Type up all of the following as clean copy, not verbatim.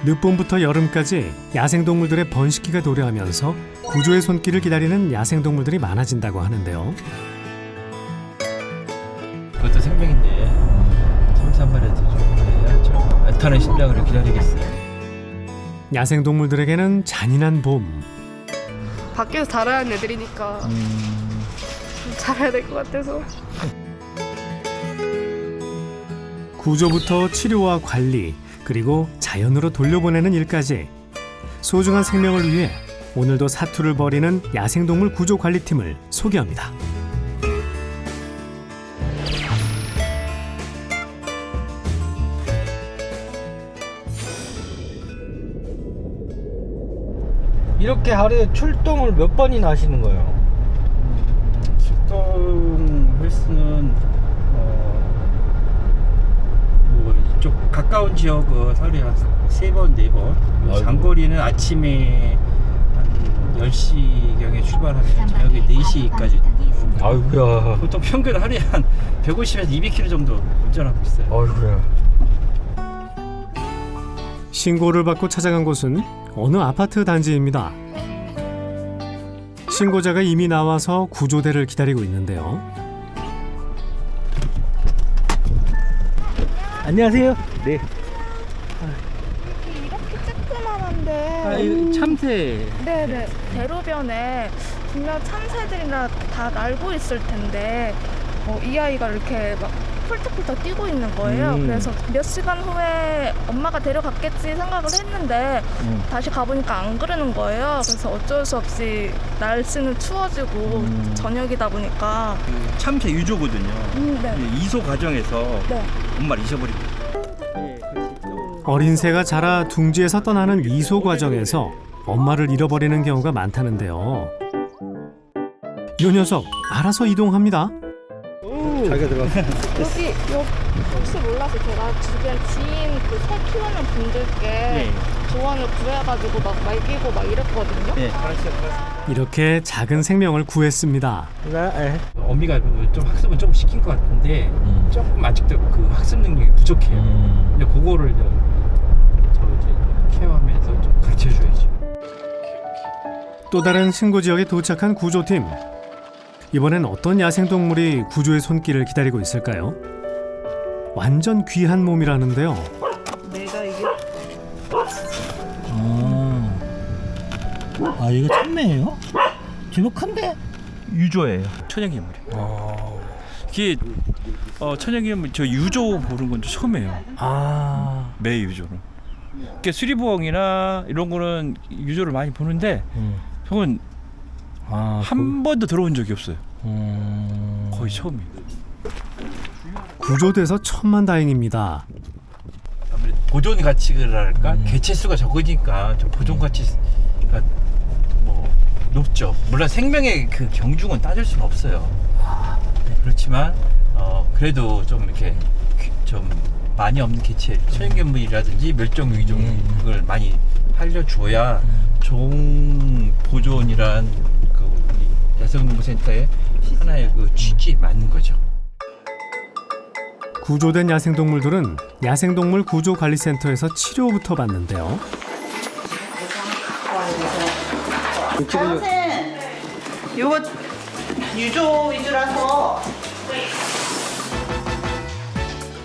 늦봄부터 여름까지 야생동물들의 번식기가 도래하면서 구조의 손길을 기다리는 야생동물들이 많아진다고 하는데요. 그것도 생명인데 3~4마리한테 좀 해야죠. 애타는 심장으로 기다리겠어요. 야생동물들에게는 잔인한 봄. 밖에서 자라는 애들이니까 좀 잘해야 될 것 같아서. 구조부터 치료와 관리, 그리고 자연으로 돌려보내는 일까지 소중한 생명을 위해 오늘도 사투를 벌이는 야생동물 구조관리팀을 소개합니다. 이렇게 하루에 출동을 몇 번이나 하시는 거예요? 출동 횟수는 뭐 이쪽 가까운 지역은 하루에 한 3번, 4번. 아이고. 장거리는 아침에 한 10시경에 출발하면 저녁에 4시까지. 아이고야. 보통 평균 하루에 한 150에서 200km 정도 운전하고 있어요. 아이고야. 신고를 받고 찾아간 곳은 어느 아파트 단지입니다. 신고자가 이미 나와서 구조대를 기다리고 있는데요. 안녕하세요. 네. 이렇게 쬐끄만한데. 이거 참새. 네네. 대로변에 분명 참새들이나 다 날고 있을 텐데 이 아이가 이렇게 막 폴떡폴떡 뛰고 있는 거예요. 그래서 몇 시간 후에 엄마가 데려갔겠지 생각을 했는데 다시 가보니까 안 그러는 거예요. 그래서 어쩔 수 없이 날씨는 추워지고 저녁이다 보니까 참새 유조거든요. 네. 이소 과정에서 네. 엄마를 잊어버리고. 어린 새가 자라 둥지에서 떠나는 이소 과정에서 엄마를 잃어버리는 경우가 많다는데요. 이 녀석 알아서 이동합니다. 자기가 들어갔어. 여기 혹시 몰라서 제가 주변 지인 그 새 키우는 분들께 조언을 구해가지고 막 말리고 막 이랬거든요. 네, 알았어요. 이렇게 작은 생명을 구했습니다. 어미가 좀 학습은 좀 시킨 것 같은데 조금 아직도 그 학습 능력이 부족해요. 근데 그거를 저 이제 케어하면서 좀 가르쳐 줘야죠. 또 다른 신고 지역에 도착한 구조팀. 이번엔 어떤 야생동물이 구조의 손길을 기다리고 있을까요? 완전 귀한 몸이라는데요. 내가 이게 아 이거 참매예요? 제법 큰데? 유조예요. 천연기물이에요. 이게 천연기물 저 유조 보는 건 처음이에요. 매 유조를. 그러니까 수리부엉이나 이런 거는 유조를 많이 보는데 저건 한 번도 들어온 적이 없어요. 거의 처음이에요. 구조돼서 천만다행입니다. 아무래도 보존 가치랄까 개체수가 적으니까 좀 보존 가치가 뭐 높죠. 물론 생명의 그 경중은 따질 수는 없어요. 네, 그렇지만 그래도 좀 이렇게 좀 많이 없는 개체, 천연견물이라든지 멸종 위종 그걸 많이 살려줘야 좋은 보존이란 그 우리 야생동물센터의 하나의 그 취지에 맞는 거죠. 구조된 야생동물들은 야생동물 구조관리센터에서 치료부터 받는데요. 선생, 요거 유조 위주라서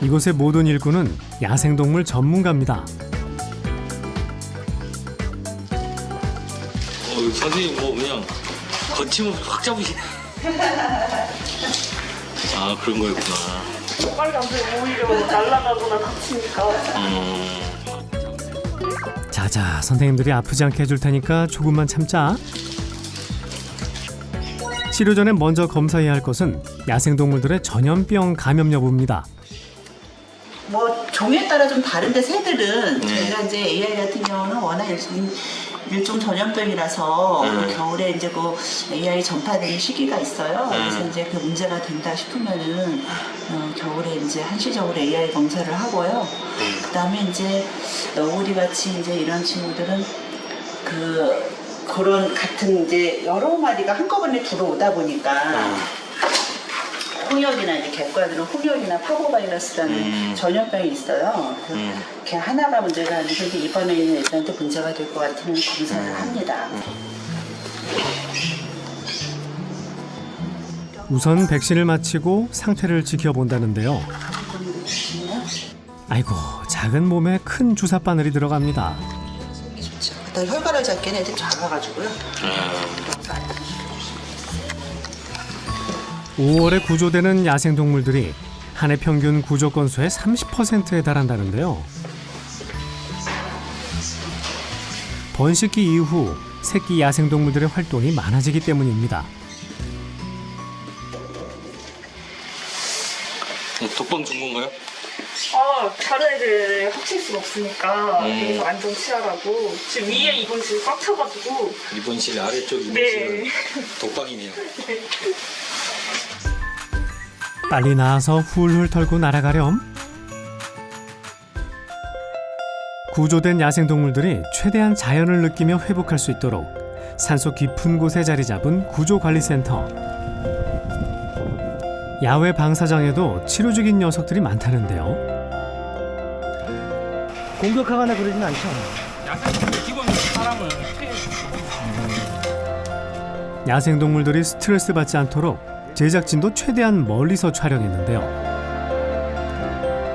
이곳의 모든 일꾼은 야생동물 전문가입니다. 선생님 뭐 그냥 거침없이 확 잡으시네. 아 그런 거였구나. 빨리 안 돼. 오히려 날아가거나 다치니까. 자자, 선생님들이 아프지 않게 해줄 테니까 조금만 참자. 치료 전에 먼저 검사해야 할 것은 야생동물들의 전염병 감염 여부입니다. 뭐 종에 따라 좀 다른데 새들은 저희가 이제 AI 같은 경우는 워낙 일종 전염병이라서 겨울에 이제 그 AI 전파되는 시기가 있어요. 그래서 이제 그 문제가 된다 싶으면은 겨울에 이제 한시적으로 AI 검사를 하고요. 그다음에 이제 너구리 같이 이제 이런 친구들은 그런 같은 이제 여러 마리가 한꺼번에 들어오다 보니까 홍역이나 이제 객관으로 홍역이나 파고바이러스라는 전염병이 있어요. 걔 하나가 문제가 아니고 이제 입원해 있는 애들한테 문제가 될 것 같으면 검사를 합니다. 우선 백신을 마치고 상태를 지켜본다는데요. 아이고, 작은 몸에 큰 주사 바늘이 들어갑니다. 좋죠. 일단 혈관을 잡기는 애들 작아가지고요. 5월에 구조되는 야생동물들이 한 해 평균 구조 건수의 30%에 달한다는데요. 번식기 이후 새끼 야생동물들의 활동이 많아지기 때문입니다. 독방 준 건가요? 다른 애들 합칠 수가 없으니까 그래서 안전 치아라고 지금 위에 입원실 꽉 차가지고 입원실 아래쪽 입원실 네. 독방이네요. 빨리 나와서 훌훌 털고 날아가렴. 구조된 야생동물들이 최대한 자연을 느끼며 회복할 수 있도록 산속 깊은 곳에 자리 잡은 구조관리센터. 야외 방사장에도 치료 중인 녀석들이 많다는데요. 공격하거나 그러진 않죠. 기본 사람을 야생동물들이 스트레스 받지 않도록 제작진도 최대한 멀리서 촬영했는데요.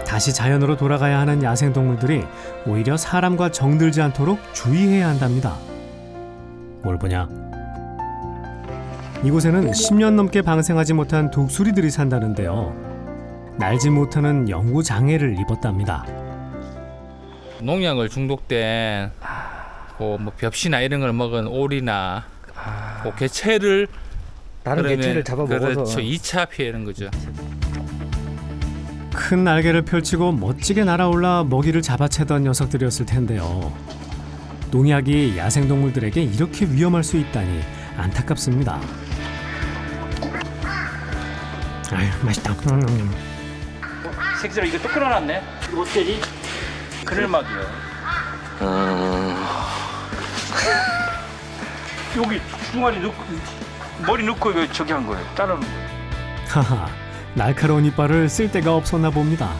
다시 자연으로 돌아가야 하는 야생동물들이 오히려 사람과 정들지 않도록 주의해야 한답니다. 뭘 보냐? 이곳에는 10년 넘게 방생하지 못한 독수리들이 산다는데요. 날지 못하는 영구 장애를 입었답니다. 농약을 중독된 뭐 벽시나 이런 걸 먹은 오리나 그 개체를 다른 그러면- 개체를 잡아먹어서. 그렇죠. 2차 피해는 거죠. 큰 날개를 펼치고 멋지게 날아올라 먹이를 잡아채던 녀석들이었을 텐데요. 농약이 야생동물들에게 이렇게 위험할 수 있다니 안타깝습니다. 아유, 맛있다. 새끼들 이거 또 끌어놨네. 이거 어때지? 그늘막이요. 여기 중간에 넣고 머리 넣고 이거 저기 한 거예요. 자르는 거. 하하, 날카로운 이빨을 쓸 데가 없었나 봅니다.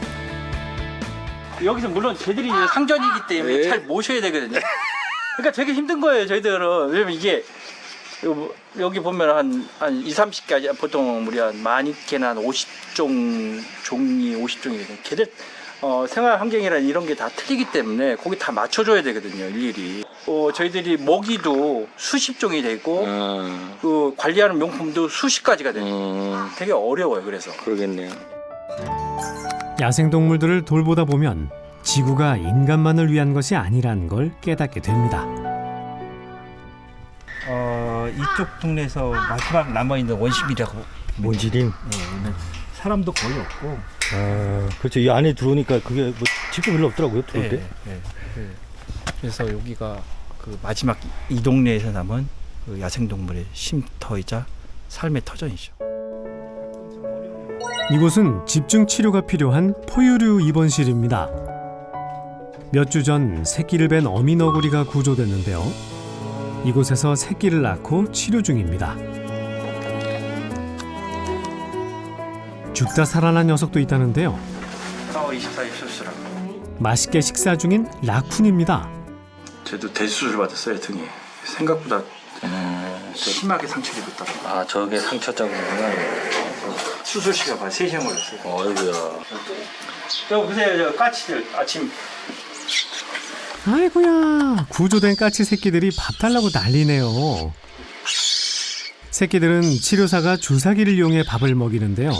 여기서 물론 쟤들이 이제 상전이기 때문에 잘 모셔야 되거든요. 그러니까 되게 힘든 거예요, 저희들은. 왜냐면 이게 여기 보면 한 2, 30개까지 보통 우리 한 10,000개나 한 50종 종이 50종이거든요. 걔들 생활 환경이랑 이런 게 다 틀리기 때문에 거기 다 맞춰줘야 되거든요, 일일이. 저희들이 먹이도 수십 종이 되고 그 관리하는 명품도 수십 가지가 돼요. 되게 어려워요, 그래서. 그러겠네요. 야생동물들을 돌보다 보면 지구가 인간만을 위한 것이 아니란 걸 깨닫게 됩니다. 이쪽 동네에서 마지막 남아있는 원심이라고. 몬지림. 사람도 거의 없고. 그렇죠. 이 안에 들어오니까 그게 뭐 집도 별로 없더라고요. 들어올 때. 그래서 여기가 그 마지막 이 동네에서 남은 그 야생동물의 쉼터이자 삶의 터전이죠. 이곳은 집중 치료가 필요한 포유류 입원실입니다. 몇 주 전 새끼를 뺀 어미 너구리가 구조됐는데요. 이곳에서 새끼를 낳고 치료 중입니다. 죽다 살아난 녀석도 있다는데요. 4월 24일 수술하고. 맛있게 식사 중인 라쿤입니다. 저도 대수술 받았어요, 등에. 생각보다 심하게 상처를 입었다고. 아, 저게 상처 자국이구나. 수술 시간 반 3시간 걸렸어요. 어이구야. 여기 보세요, 저 까치들 아침. 아이고야, 구조된 까치 새끼들이 밥 달라고 난리네요. 새끼들은 치료사가 주사기를 이용해 밥을 먹이는데요.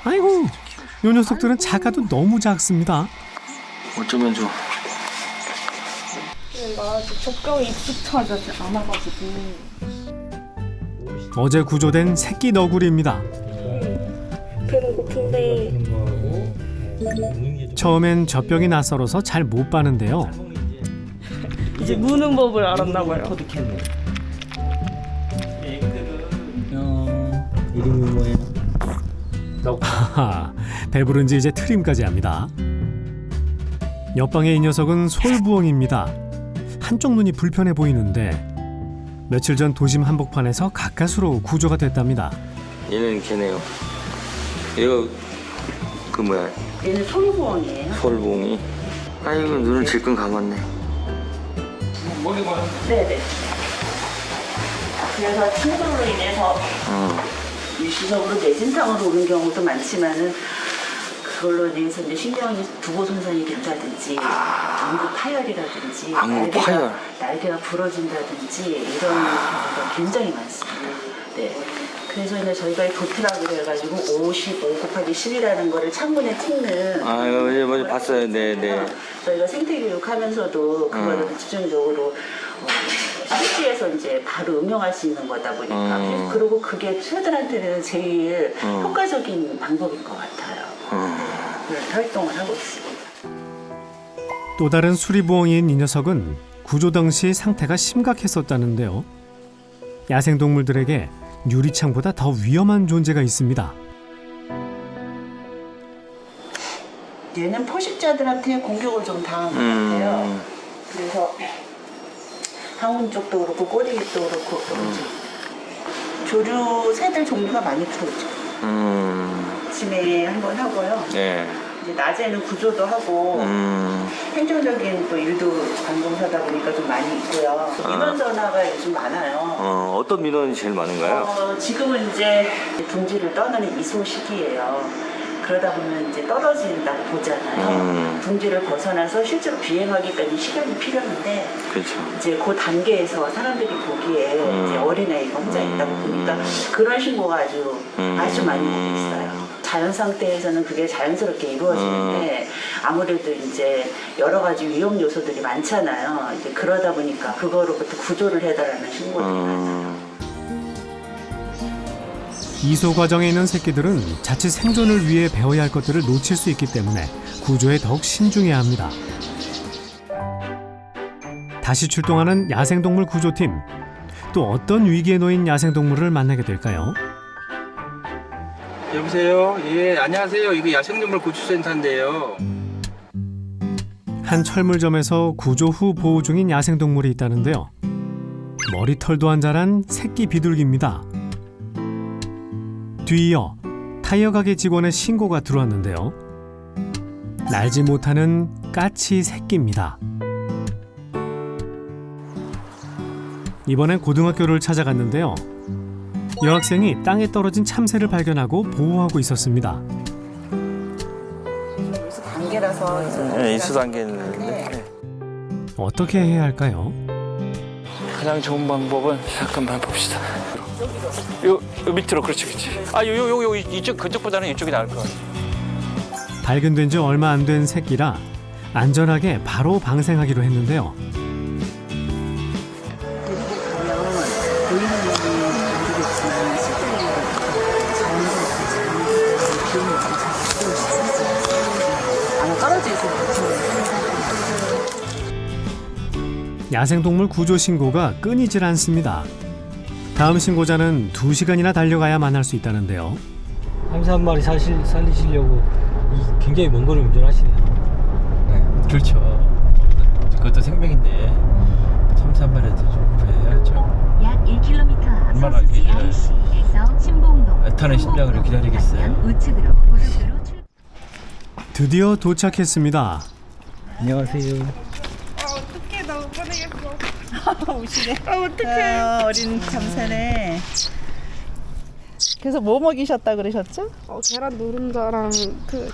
아이고, 요 녀석들은 작아도 너무 작습니다. 어쩌면 좋아. 얘가 아직 적경이 익숙하지 않아가지고 어제 구조된 새끼 너구리입니다. 배는 고픈데 처음엔 젖병이 낯설어서 잘 못 빠는데요. 이제 무는 법을 알았나 봐요. 이름이 뭐예요? 하하, 배부른지 이제 트림까지 합니다. 옆방의 이 녀석은 솔부엉입니다. 한쪽 눈이 불편해 보이는데 며칠 전 도심 한복판에서 가까스로 구조가 됐답니다. 얘는 걔네요. 얘가 그 뭐야 얘는 솔보원이에요. 솔봉이. 아이고 눈을 질끈 감았네. 네네. 그래서 충돌로 인해서 일시적으로 뇌진탕으로 오는 경우도 많지만은 그걸로 인해서 이제 신경이 두고 손상이 된다든지 안구 파열이라든지 안구 파열. 날개가 부러진다든지 이런 경우가 굉장히 많습니다. 네. 그래서 이제 저희가 이 도트라고 해가지고 55 곱하기 10이라는 거를 창문에 찍는 아유 먼저 봤어요. 네네. 저희가 생태교육하면서도 그거를 집중적으로 실지에서 이제 바로 응용할 수 있는 거다 보니까 그리고 그게 새들한테는 제일 효과적인 방법인 것 같아요. 그런 활동을 하고 있습니다. 또 다른 수리부엉이인 이 녀석은 구조 당시 상태가 심각했었다는데요. 야생동물들에게 유리창보다 더 위험한 존재가 있습니다. 얘는 포식자들한테 공격을 좀 당한 것 같아요. 그래서 항문 쪽도 그렇고 꼬리 쪽도 그렇고 조류 새들 종류가 많이 들어오죠. 아침에 한번 하고요. 네. 이제 낮에는 구조도 하고 행정적인 또 일도 관공서다 보니까 좀 많이 있고요. 민원 전화가 요즘 많아요. 어떤 민원이 제일 많은가요? 지금은 이제 둥지를 떠나는 이소 시기예요. 그러다 보면 이제 떨어진다고 보잖아요. 둥지를 벗어나서 실제로 비행하기까지 시간이 필요한데 그렇죠. 이제 그 단계에서 사람들이 보기에 이제 어린아이가 혼자 있다고 보니까 그런 신고가 아주 많이 오고 있어요. 자연 상태에서는 그게 자연스럽게 이루어지는데 아무래도 이제 여러 가지 위험 요소들이 많잖아요. 이제 그러다 보니까 그거로부터 구조를 해달라는 신고들이 많아요. 이소 과정에 있는 새끼들은 자칫 생존을 위해 배워야 할 것들을 놓칠 수 있기 때문에 구조에 더욱 신중해야 합니다. 다시 출동하는 야생동물 구조팀. 또 어떤 위기에 놓인 야생동물을 만나게 될까요? 여보세요? 예, 안녕하세요. 이거 야생동물 구조센터인데요. 한 철물점에서 구조 후 보호 중인 야생동물이 있다는데요. 머리털도 안 자란 새끼 비둘기입니다. 뒤이어 타이어 가게 직원의 신고가 들어왔는데요. 날지 못하는 까치 새끼입니다. 이번엔 고등학교를 찾아갔는데요. 여학생이 땅에 떨어진 참새를 발견하고 보호하고 있었습니다. 단계라서 네, 이수 단계는 어떻게 해야 할까요? 가장 좋은 방법은 잠깐만 봅시다. 요 밑으로 그렇지. 요 이쪽 그쪽보다는 이쪽이 나을 것 같아. 발견된 지 얼마 안 된 새끼라 안전하게 바로 방생하기로 했는데요. 야생동물 구조 신고가 끊이질 않습니다. 다음 신고자는 2시간이나 달려가야만 할 수 있다는데요. 참새 한 마리 살리시려고 굉장히 먼 거리를 운전하시네요. 그렇죠. 그것도 생명인데 참새 한 마리도 좀 구해야죠. 약 1km 앞 얼마나 서수시 이게 IC에서 신봉동 애타는 심장으로 기다리겠어요. 우측으로 고속도로 출. 드디어 도착했습니다. 안녕하세요. 어떡해, 나 못 보내겠어. 오시네. 어떡해. 어린 참새네. 그래서 뭐 먹이셨다 그러셨죠? 계란 노른자랑 그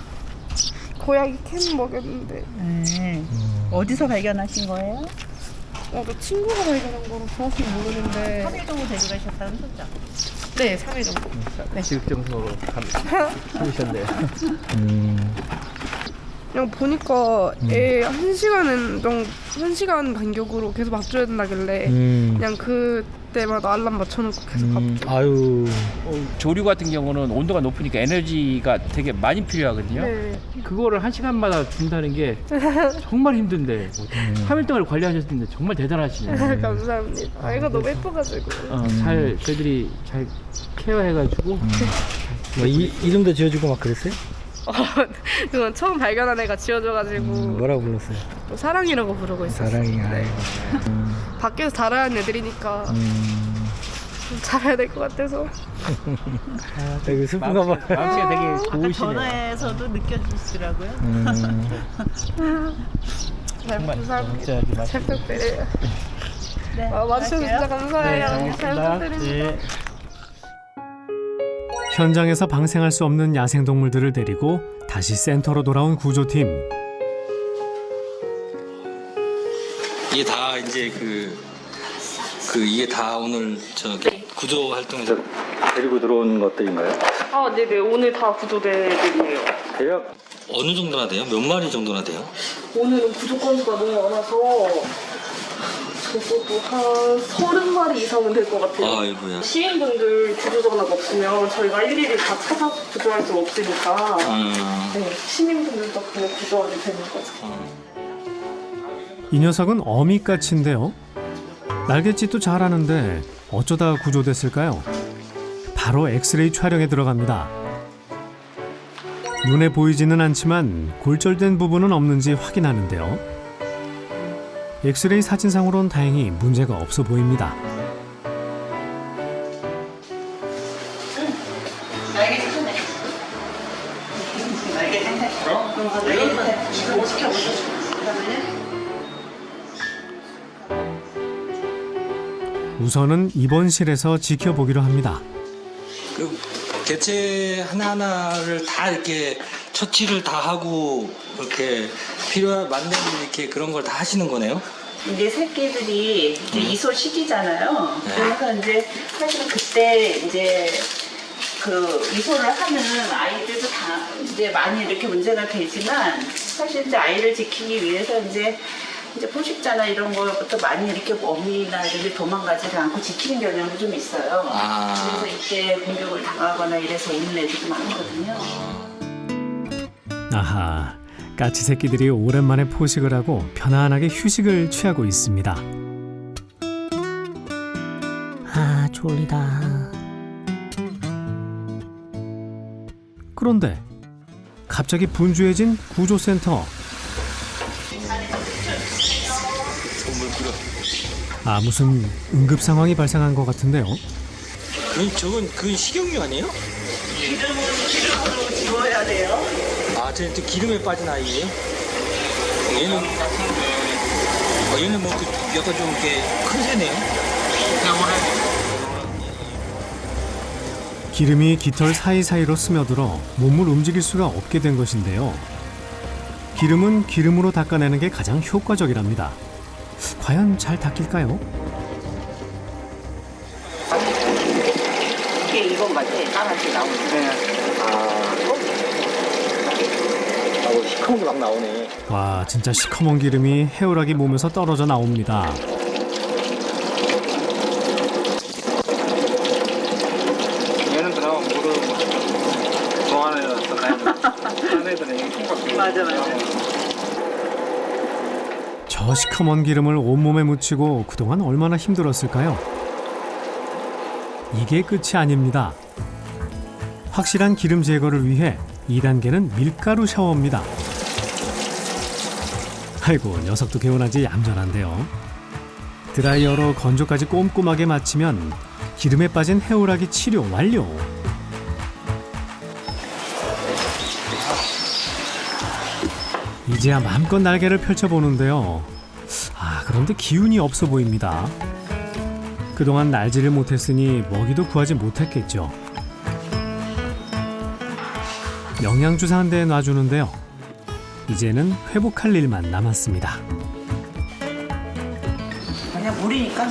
고양이 캔 먹였는데 네. 어디서 발견하신 거예요? 그 친구가 발견한 거라 정확히 모르는데 3일 정도 데려가셨다는 소죠? 네, 3일 정도. 네. 지극정성으로 참으셨네요. 그냥 보니까 애 1시간 간격으로 계속 밥줘야 된다길래 그냥 그때마다 알람 맞춰놓고 계속 밥 줘. 아유. 조류 같은 경우는 온도가 높으니까 에너지가 되게 많이 필요하거든요. 네. 그거를 1시간마다 준다는 게 정말 힘든데 3일 동안 관리하셨는데 정말 대단하시네요. 감사합니다. 애가 너무 예뻐가지고. 잘 저희들이 잘 케어해가지고 뭐 이름도 지어주고 막 그랬어요? 그건 처음 발견한 애가 지어줘가지고 뭐라고 불렀어요? 또 사랑이라고 부르고 있었어요. 사랑이. 네. 밖에서 자라는 애들이니까 좀 잘해야 될 것 같아서. 되게 슬픈가 봐. 마음씨가 되게 아까 고우시네요. 전화에서도 느껴지시더라고요. 잘 부탁드립니다. 진짜 이렇게 잘 부탁드려요. 네, 와주셔서 진짜 감사해요. 잘 고맙습니다. 부탁드립니다. 현장에서 방생할 수 없는 야생동물들을 데리고 다시 센터로 돌아온 구조팀. 이게 다 이제 이게 다 오늘 저기 구조 활동에서 데리고 들어온 것들인가요? 아, 네네. 오늘 다 구조대들이에요. 대략 어느 정도나 돼요? 몇 마리 정도나 돼요? 오늘은 구조 건수가 너무 많아서 적어도 한 30마리 이상은 될 것 같아요. 아이고야. 시민분들 구조 전화가 없으면 저희가 일일이 다 찾아 구조할 수 없으니까 네, 시민분들 덕분에 구조하게 되는 거죠. 이 녀석은 어미까치인데요. 날갯짓도 잘하는데 어쩌다 구조됐을까요? 바로 엑스레이 촬영에 들어갑니다. 눈에 보이지는 않지만 골절된 부분은 없는지 확인하는데요. 엑스레이 사진상으론 다행히 문제가 없어 보입니다. 날개 튼튼해. 날개 튼튼해. 날개 튼튼해. 지켜보세요. 그러면은 우선은 입원실에서 지켜보기로 합니다. 그 개체 하나하나를 다 이렇게 처치를 다 하고 이렇게 맞는 이렇게 그런 걸 다 하시는 거네요? 이제 새끼들이 이제 이소 시기잖아요. 그래서 이제 사실은 그때 이제 그 이소를 하는 아이들도 다 이제 많이 이렇게 문제가 되지만 사실 이제 아이를 지키기 위해서 이제 포식자나 이런 거부터 많이 이렇게 어미나 이렇게 도망가지 않고 지키는 경향도 좀 있어요. 그래서 이때 공격을 당하거나 이래서 오는 애들이 많거든요. 아하, 까치 새끼들이 오랜만에 포식을 하고 편안하게 휴식을 취하고 있습니다. 아, 졸리다. 그런데 갑자기 분주해진 구조센터. 아, 무슨 응급 상황이 발생한 것 같은데요. 그건 식용유 아니에요? 기름으로 지워야 돼요. 아, 쟤 또 기름에 빠진 아이예요? 얘는 뭐 약간 좀 이렇게 큰 새네요. 기름이 깃털 사이사이로 스며들어 몸을 움직일 수가 없게 된 것인데요. 기름은 기름으로 닦아내는 게 가장 효과적이랍니다. 과연 잘 닦일까요? 이게 이건 맞지? 까맣게 나오는 시커먼 게 막 나오네. 와, 진짜 시커먼 기름이 해오라기 몸에서 떨어져 나옵니다. 얘는 그나마 물을 동안에 다른 애들은 맞아. 저 시커먼 기름을 온몸에 묻히고 그동안 얼마나 힘들었을까요? 이게 끝이 아닙니다. 확실한 기름 제거를 위해 2단계는 밀가루 샤워입니다. 아이고, 녀석도 개운하지 얌전한데요. 드라이어로 건조까지 꼼꼼하게 마치면 기름에 빠진 해오라기 치료 완료. 이제야 마음껏 날개를 펼쳐보는데요. 아, 그런데 기운이 없어 보입니다. 그동안 날지를 못했으니 먹이도 구하지 못했겠죠. 영양주사 한 대 놔주는데요. 이제는 회복할 일만 남았습니다. 그냥 물이니까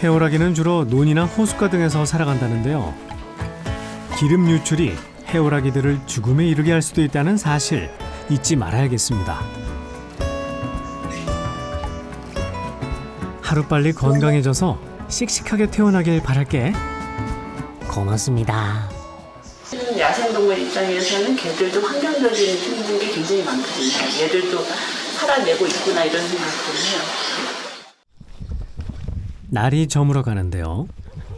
해오라기는 주로 논이나 호숫가 등에서 살아간다는데요. 기름 유출이 해오라기들을 죽음에 이르게 할 수도 있다는 사실 잊지 말아야겠습니다. 하루빨리 건강해져서 씩씩하게 태어나길 바랄게. 고맙습니다. 야생동물 입장에서는 개들도 환경적인 힘든 게 굉장히 많거든요. 얘들도 살아내고 있구나 이런 생각 때문에요. 날이 저물어 가는데요.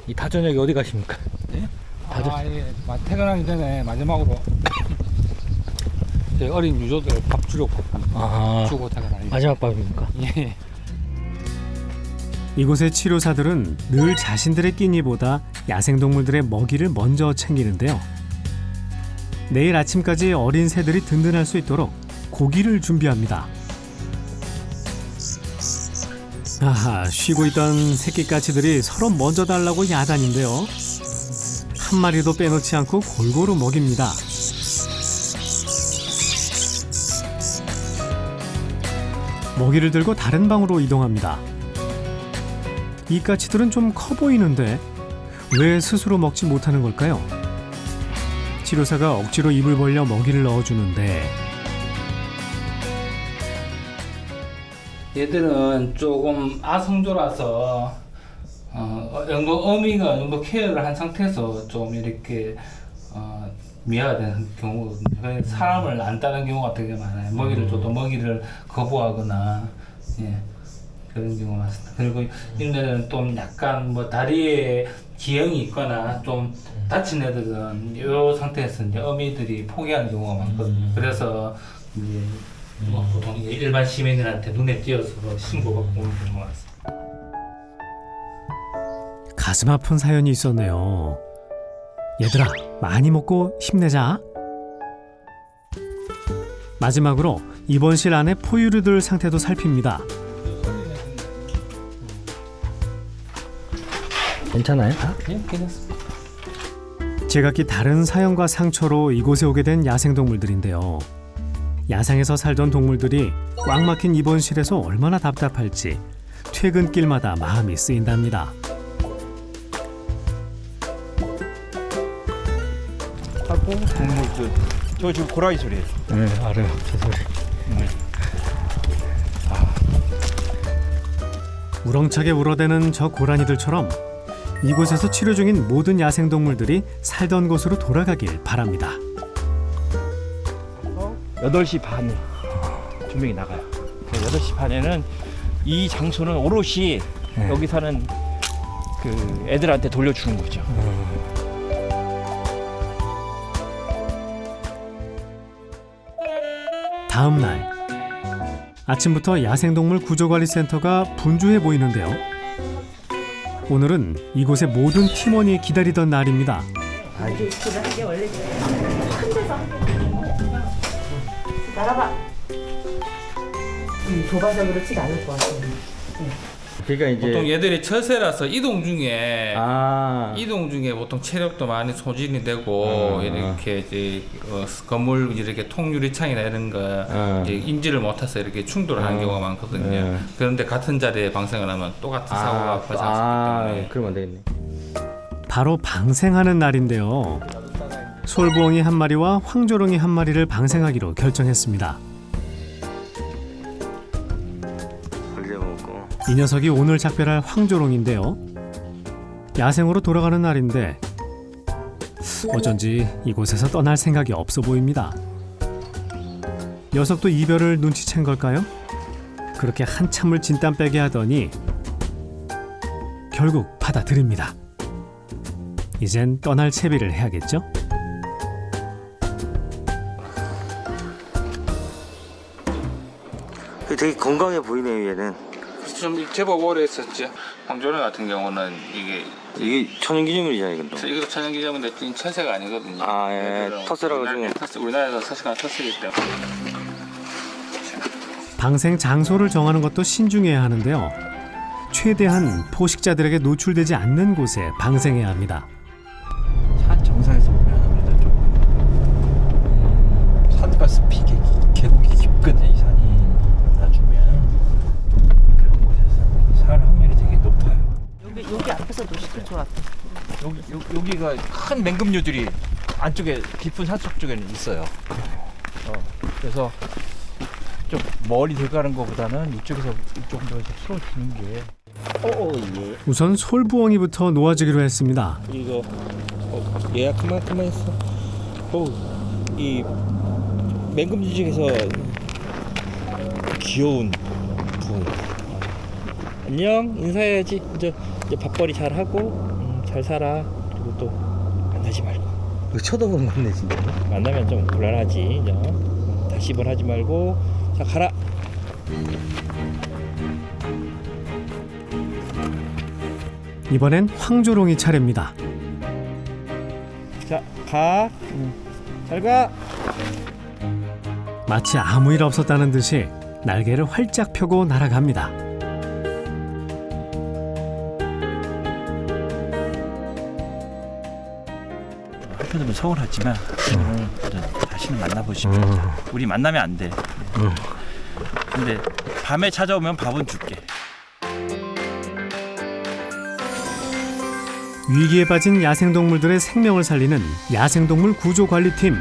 이 다저녁에 어디 가십니까? 네? 퇴근하기 전에 마지막으로 제 어린 유저들 밥 주려고 주고 퇴근하니. 마지막 밥입니까? 예. 이곳의 치료사들은 늘 자신들의 끼니보다 야생동물들의 먹이를 먼저 챙기는데요. 내일 아침까지 어린 새들이 든든할 수 있도록 고기를 준비합니다. 아하, 쉬고 있던 새끼까치들이 서로 먼저 달라고 야단인데요. 한 마리도 빼놓지 않고 골고루 먹입니다. 먹이를 들고 다른 방으로 이동합니다. 이 까치들은 좀 커 보이는데 왜 스스로 먹지 못하는 걸까요? 치료사가 억지로 입을 벌려 먹이를 넣어주는데 얘들은 조금 아성조라서 영도 어미가 영도 케어를 한 상태에서 좀 이렇게 미화되는 경우거든요. 사람을 안 따는 경우가 되게 많아요. 먹이를 줘도 먹이를 거부하거나 예, 그런 경우가 많습니다. 그리고 이런 애들은 좀 약간 뭐 다리에 기형이 있거나 좀 다친 애들은 이 상태에서 이제 어미들이 포기하는 경우가 많거든요. 그래서 이제 뭐 보통 이제 일반 시민들한테 눈에 띄어서 신고받고 오는 경우가 많습니다. 가슴 아픈 사연이 있었네요. 얘들아, 많이 먹고 힘내자. 마지막으로 입원실 안의 포유류들 상태도 살핍니다. 괜찮아요? 예, 괜찮습니다. 제각기 다른 사연과 상처로 이곳에 오게 된 야생동물들인데요. 야상에서 살던 동물들이 꽉 막힌 입원실에서 얼마나 답답할지 퇴근길마다 마음이 쓰인답니다. 저 지금 고라니 소리예요. 네, 알아요. 저 소리. 우렁차게 울어대는 저 고라니들처럼 이곳에서 치료 중인 모든 야생동물들이 살던 곳으로 돌아가길 바랍니다. 8시 반에 분명히 나가요. 8시 반에는 이 장소는 오롯이 여기 사는 그 애들한테 돌려주는 거죠. 다음 날 아침부터 야생동물 구조관리센터가 분주해 보이는데요. 오늘은 이곳의 모든 팀원이 기다리던 날입니다. 도발적으로 치지 않을 것 같아요. 그러니까 이제 보통 얘들이 처세라서 이동 중에 보통 체력도 많이 소진이 되고 이렇게 이제 건물 이렇게 통유리창이나 이런 거 이제 인지를 못해서 이렇게 충돌을 하는 경우가 많거든요. 그런데 같은 자리에 방생을 하면 똑같은 사고가 발생하기 때문에 그러면 안 되겠네. 바로 방생하는 날인데요. 솔부엉이 한 마리와 황조롱이 한 마리를 방생하기로 결정했습니다. 이 녀석이 오늘 작별할 황조롱인데요. 야생으로 돌아가는 날인데 어쩐지 이곳에서 떠날 생각이 없어 보입니다. 녀석도 이별을 눈치챈 걸까요? 그렇게 한참을 진땀 빼게 하더니 결국 받아들입니다. 이젠 떠날 채비를 해야겠죠? 되게 건강해 보이네요, 얘는. 좀 제법 오래 했었죠. 황조롱 같은 경우는 이게 천연기념물이잖아요, 이건. 이것도 천연기념인데 천세가 아니거든요. 텃세라고 지금. 우리나라에서 서식한 텃세이기 때문에. 방생 장소를 정하는 것도 신중해야 하는데요. 최대한 포식자들에게 노출되지 않는 곳에 방생해야 합니다. 산 정상에서 보면 아무래도 조금 산과 숲이 계곡이 깊거든요, 이 산이. 나중면 그런 곳에서 살 확률이 되게 높아요. 여기 앞에서 노시도 좋았다. 여기가 큰 맹금류들이 안쪽에 깊은 산속 쪽에는 있어요. 그래서 좀 멀리 들어가는 것보다는 이쪽으로 풀어주는 게. 예. 우선 솔부엉이부터 놓아주기로 했습니다. 이거 예약 그만 했어. 이 맹금류 중에서 귀여운 부엉이. 안녕, 인사해야지. 이제 밥벌이 잘 하고 잘 살아. 그리고 또 만나지 말고. 이거 쳐다보는 건데 진짜. 만나면 좀 곤란하지. 다시 번 하지 말고 자 가라. 이번엔 황조롱이 차례입니다. 자, 가. 잘 가. 마치 아무 일 없었다는 듯이 날개를 활짝 펴고 날아갑니다. 한편으로는 서운하지만 다시는 만나보고 싶다. 우리 만나면 안 돼. 근데 밤에 찾아오면 밥은 줄게. 위기에 빠진 야생동물들의 생명을 살리는 야생동물 구조관리팀.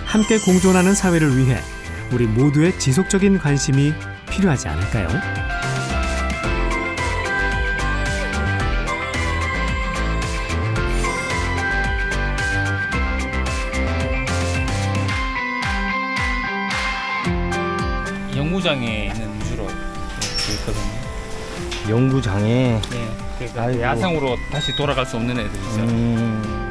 함께 공존하는 사회를 위해 우리 모두의 지속적인 관심이 필요하지 않을까요? 연구장에 있는 위주로 있거든요. 연구장에. 네, 그러니까 아이고. 야생으로 다시 돌아갈 수 없는 애들이죠. 음.